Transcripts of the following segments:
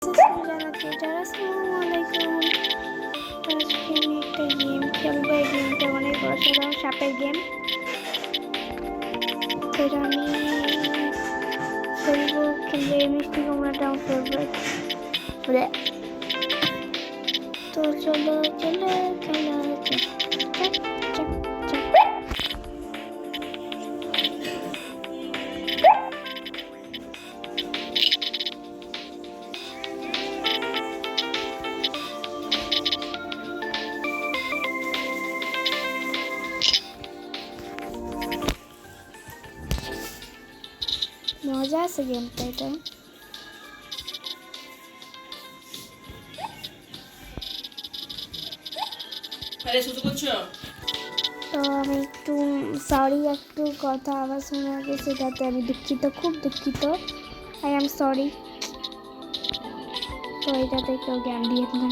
আসসালামু আলাইকুম। আজকে আমি একটা গেম খেলবো। এই গেমটা অনেক অসাধারণ, সাপের গেম। সেটা আমি খেলবো এই মিষ্টি কুমড়াটা আমার ফেভারিট। তো চলো চলো খেলা যাক। মজা আছে গেমটা। এটা তো আমি একটু সরি, একটু কথা আবার শোনা গেছে, সেটাতে আমি দুঃখিত, খুব দুঃখিত। I am sorry. তো এটাতে কেউ জ্ঞান দিয়ে না।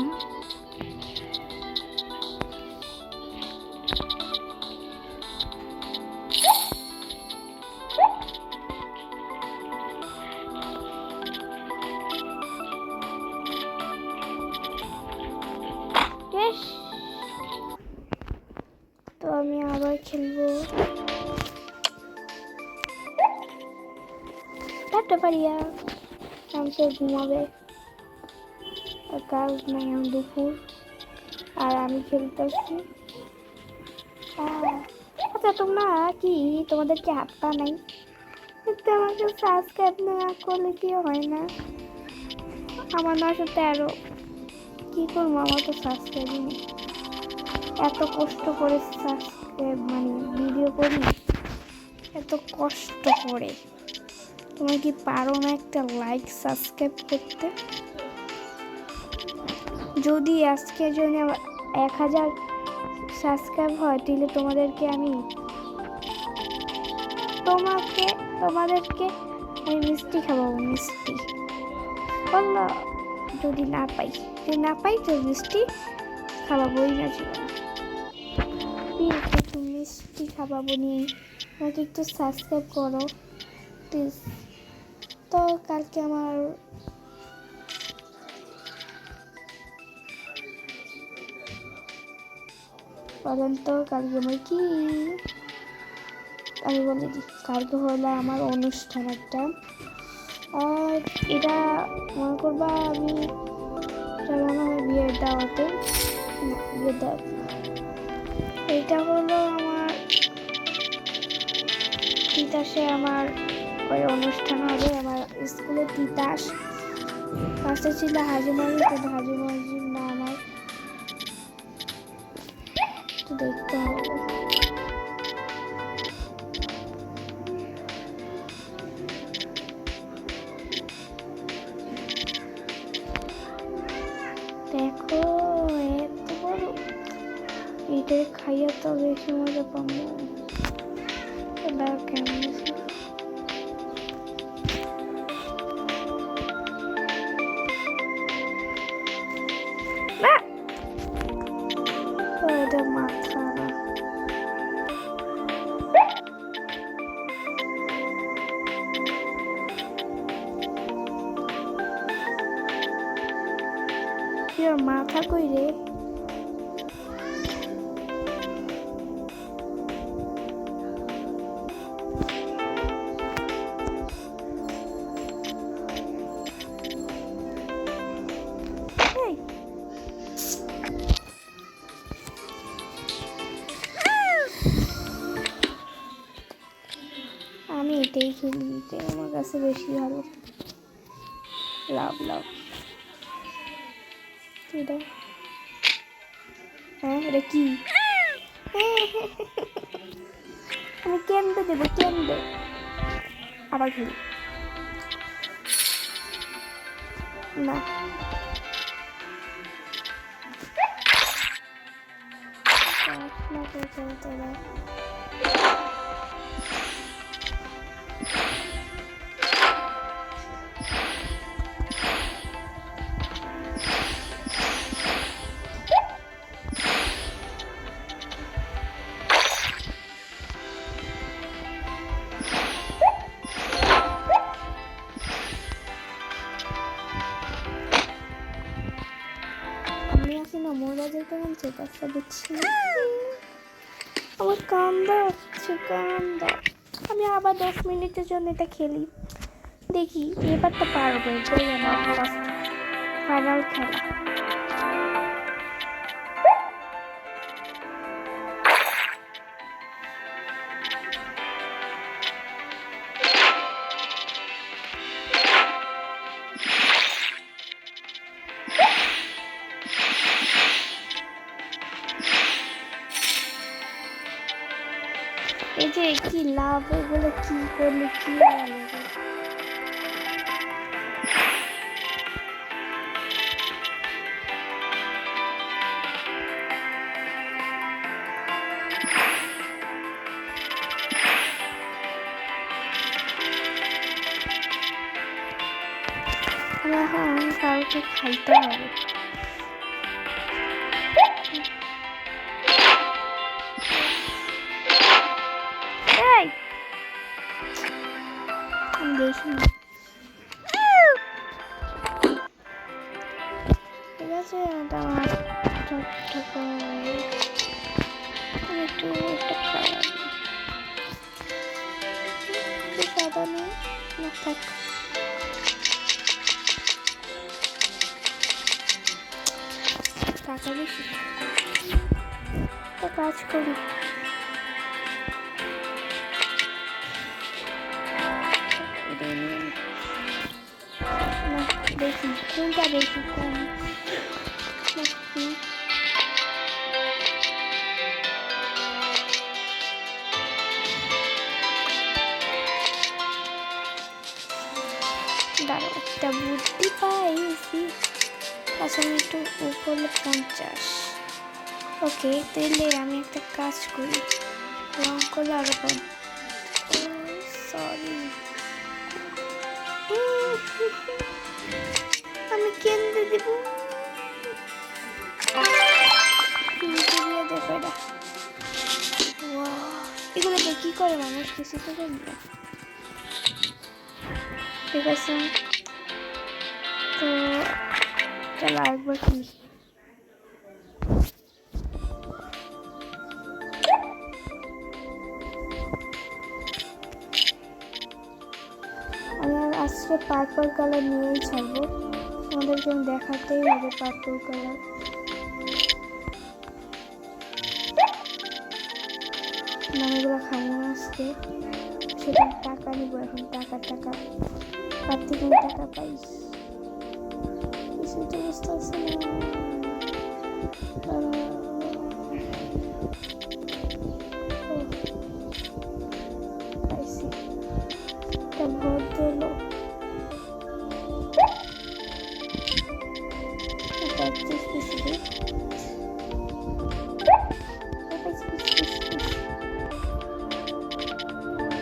তো আমি আবার খেলবো। টাটা পারিয়া সে ঘুমাবে, কাজ নাই, এখন দুপুর আর আমি খেলতেছি। আচ্ছা তোমরা কি, তোমাদের কি হাত পা নাই? কিন্তু আমাকে সাবস্ক্রাইব না করলে কি হয় না? আমার 913, কি করবো? আমার তো সাবস্ক্রাইব নেই। এত কষ্ট করে সাবস্ক্রাইব মানে ভিডিও করি, এত কষ্ট করে। তোমরা কি পারো না একটা লাইক সাবস্ক্রাইব করতে? যদি আজকে যদি 1000 সাবস্ক্রাইব হয়, তাহলে তোমাদেরকে আমি মিষ্টি খাওয়াবো, মিষ্টি। বললো যদি না পাই তো মিষ্টি খাওয়াবোই না জীবন। প্লিজ একটু মিষ্টি খাওয়াবো, নিয়ে আমাকে একটু সাবস্ক্রাইব করো প্লিজ। তো কালকে আমার বলেন তো, কালকে আমার কি, আমি বলে দিই। কালকে হলো আমার অনুষ্ঠান একটা, আর এটা মনে করবা আমি মনে হয় বিয়ের দাওয়াতে, এটা হলো আমার তিতাসে আমার ওই অনুষ্ঠান হবে। আমার স্কুলে তিতাস ফার্স্টে ছিল হাজি মসজিদ, কিন্তু হাজি মসজিদ না, আমার তো দেখতে হবে। দেখো এত বড়, এটা খাইয়া তো বেশি মজা পাবো। কেমন এটা মাথা না, মাথা কই রে? আমি এটাই খেলি, এটাই আমার কাছে বেশি ভালো। লাভ এটা, হ্যাঁ এটা কি? আমি কেন্দ্রে দেবো, কেন্দ্রে আবার খেলি না। খেলতে না। না মোরা যেতে মন চেতাচ্ছে বুঝছি আমার কান্দা হচ্ছে কান্দা। আমি আবার 10 মিনিটের জন্য এটা খেলি, দেখি এবারটা পারবো। এটাই আমার ফার্স্ট ফাইনাল খেলা। এই যে কি লাভ বলে কি করলে কি হবে? এখন কাউকে খাইতে হবে। দেখি ঠিক আছে, একটু সাদা নেই না থাক। টাকা বেশি তো কাজ করি। দেখি কোনটা বেশি কম। দাঁড়াও একটা বুদ্ধি পাইছি। আচ্ছা আমি একটু উপরে 50। ওকে তাহলে আমি একটা কাজ করি, রং করলে আরো কম। সরি আমি কেন্দ্রে দিব। দেখো এটা এগুলো কি করে মানুষ কিছু তো জানবে। ঠিক আছে তো চলো আরেকবার কি আমি আজকে পার্পল কালার নিয়েই ছাড়বো, আমাদেরকে দেখাতেই হবে পার্পল কালার। মানে এগুলো খাবো আজকে, সেটা টাকা নিবো এখন। টাকা তার থেকে আমি টাকা পাই কিছু তো বুঝতে পারছি না। পাইছি একটা ভোট দিল।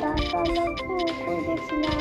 টাকা লাগবো কই দেখছিলাম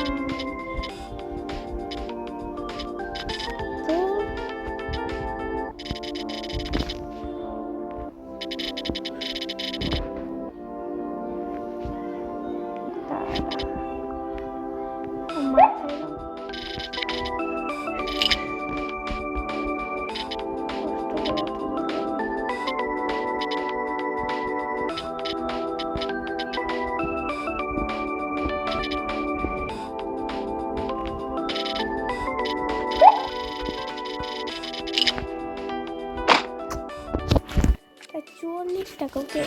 টাকা। ওকে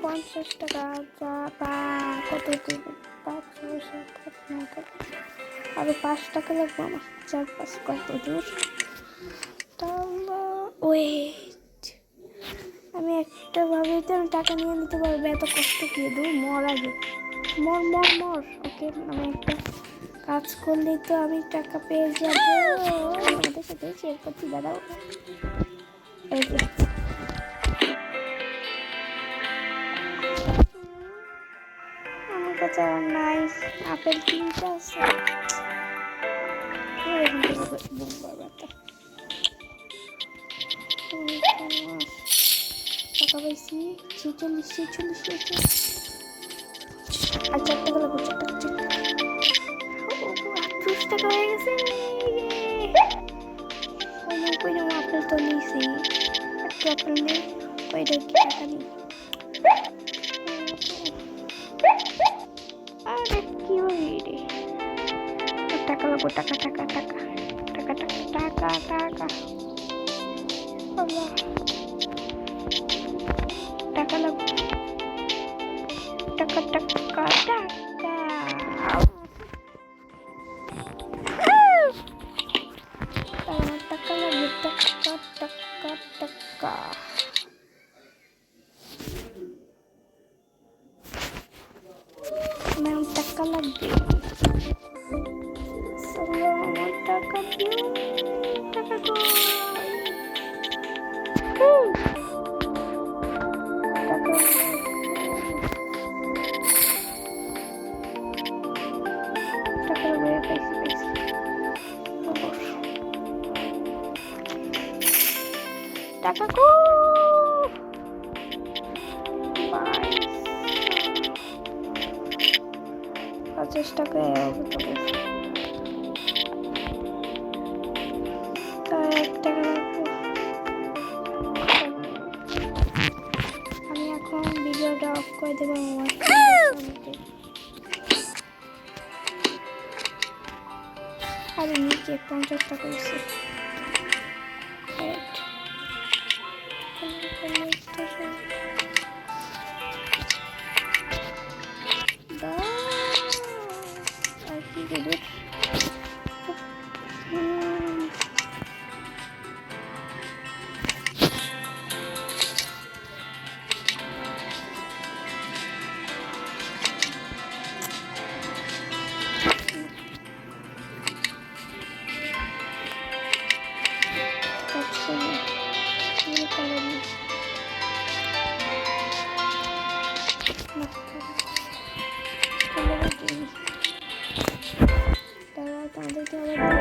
50 টাকা যা বা কত দেবে? 5 6 7 8 9 টাকা, আরো 5 টাকা লাগবে আমার। 4 5 কত দূর? ওয়েট আমি একটা ভাবে তো আমি টাকা নিয়ে নিতে পারবো, এত কষ্ট কি দূর মর আগে মর। ওকে আমি একটা কাজ করলেই তো আমি টাকা পেয়ে যাবো। আমাদের সাথে শেয়ার করছি দাদা। এই যে আমার কাছে নাই আপেল 3টা আছে। টাকা পাইছি 46 আর 4 টাকা লাগবে। 4 টাকা 38 টাকা হয়ে গেছে। ওই রকম আপেল তো নিয়েছি, একটু আপেল নেই, ওইটা কি টাকা নেই। আরে কি হবে রে, টাকা লাগবো, টাকা টাকা টাকা টাকা টাকা টাকা টাকা, আল্লাহ টাকা লাগবে, টাকা টাকা টাকা, আমার টাকা লাগবে, টাকা টাকা টাকা। আমার টাকা লাগবে, আমার টাকা দিও, টাকা কই, টাকা টাকা লাগবে, পাইছি পাইছি, টাকা কই, 50 টাকায় হবে তো, তাই 1 টাকা রাখবো। আমি এখন ভিডিওটা অফ করে দেবো, আমার আরে নিচে 50 টাকা হয়েছে। আর কি দেবে, তারা তাদেরকে আবার